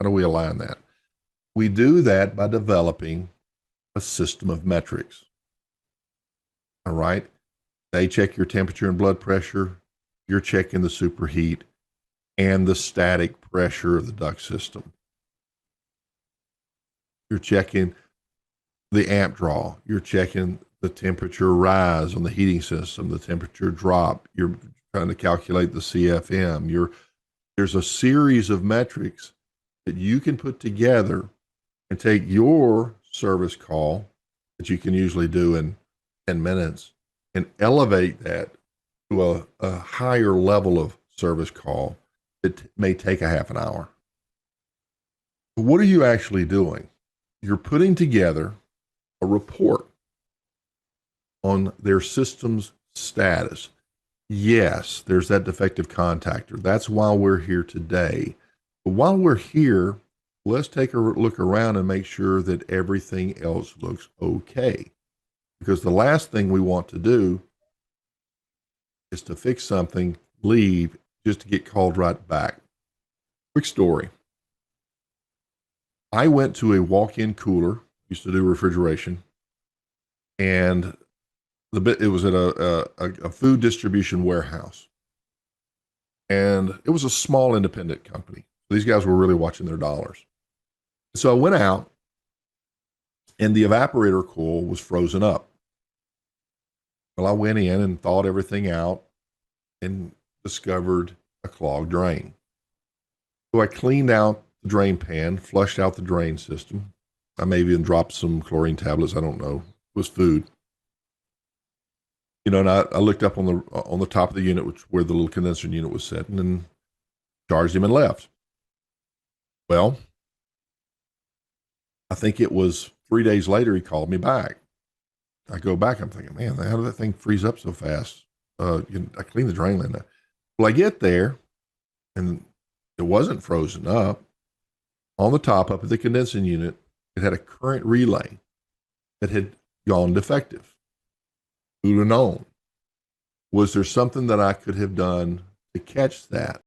How do we align that? We do that by developing a system of metrics. All right. They check your temperature and blood pressure. You're checking the superheat and the static pressure of the duct system. You're checking the amp draw. You're checking the temperature rise on the heating system, the temperature drop. You're trying to calculate the CFM. There's a series of metrics that you can put together and take your service call that you can usually do in 10 minutes and elevate that to a higher level of service call that may take a half an hour. What are you actually doing? You're putting together a report on their system's status. Yes, there's that defective contactor. That's why we're here today. But while we're here, let's take a look around and make sure that everything else looks okay. Because the last thing we want to do is to fix something, leave, just to get called right back. Quick story. I went to a walk-in cooler, used to do refrigeration, and it was at a food distribution warehouse. And it was a small independent company. These guys were really watching their dollars. So I went out, and the evaporator coil was frozen up. Well, I went in and thawed everything out and discovered a clogged drain. So I cleaned out the drain pan, flushed out the drain system. I may even dropped some chlorine tablets. I don't know. It was food. And I looked up on the top of the unit, where the little condenser unit was sitting, and charged him and left. Well, I think it was 3 days later he called me back. I go back, I'm thinking, man, how did that thing freeze up so fast? I cleaned the drain line. Well, I get there, and it wasn't frozen up. On the top up of the condensing unit, it had a current relay that had gone defective. Who'd have known? Was there something that I could have done to catch that?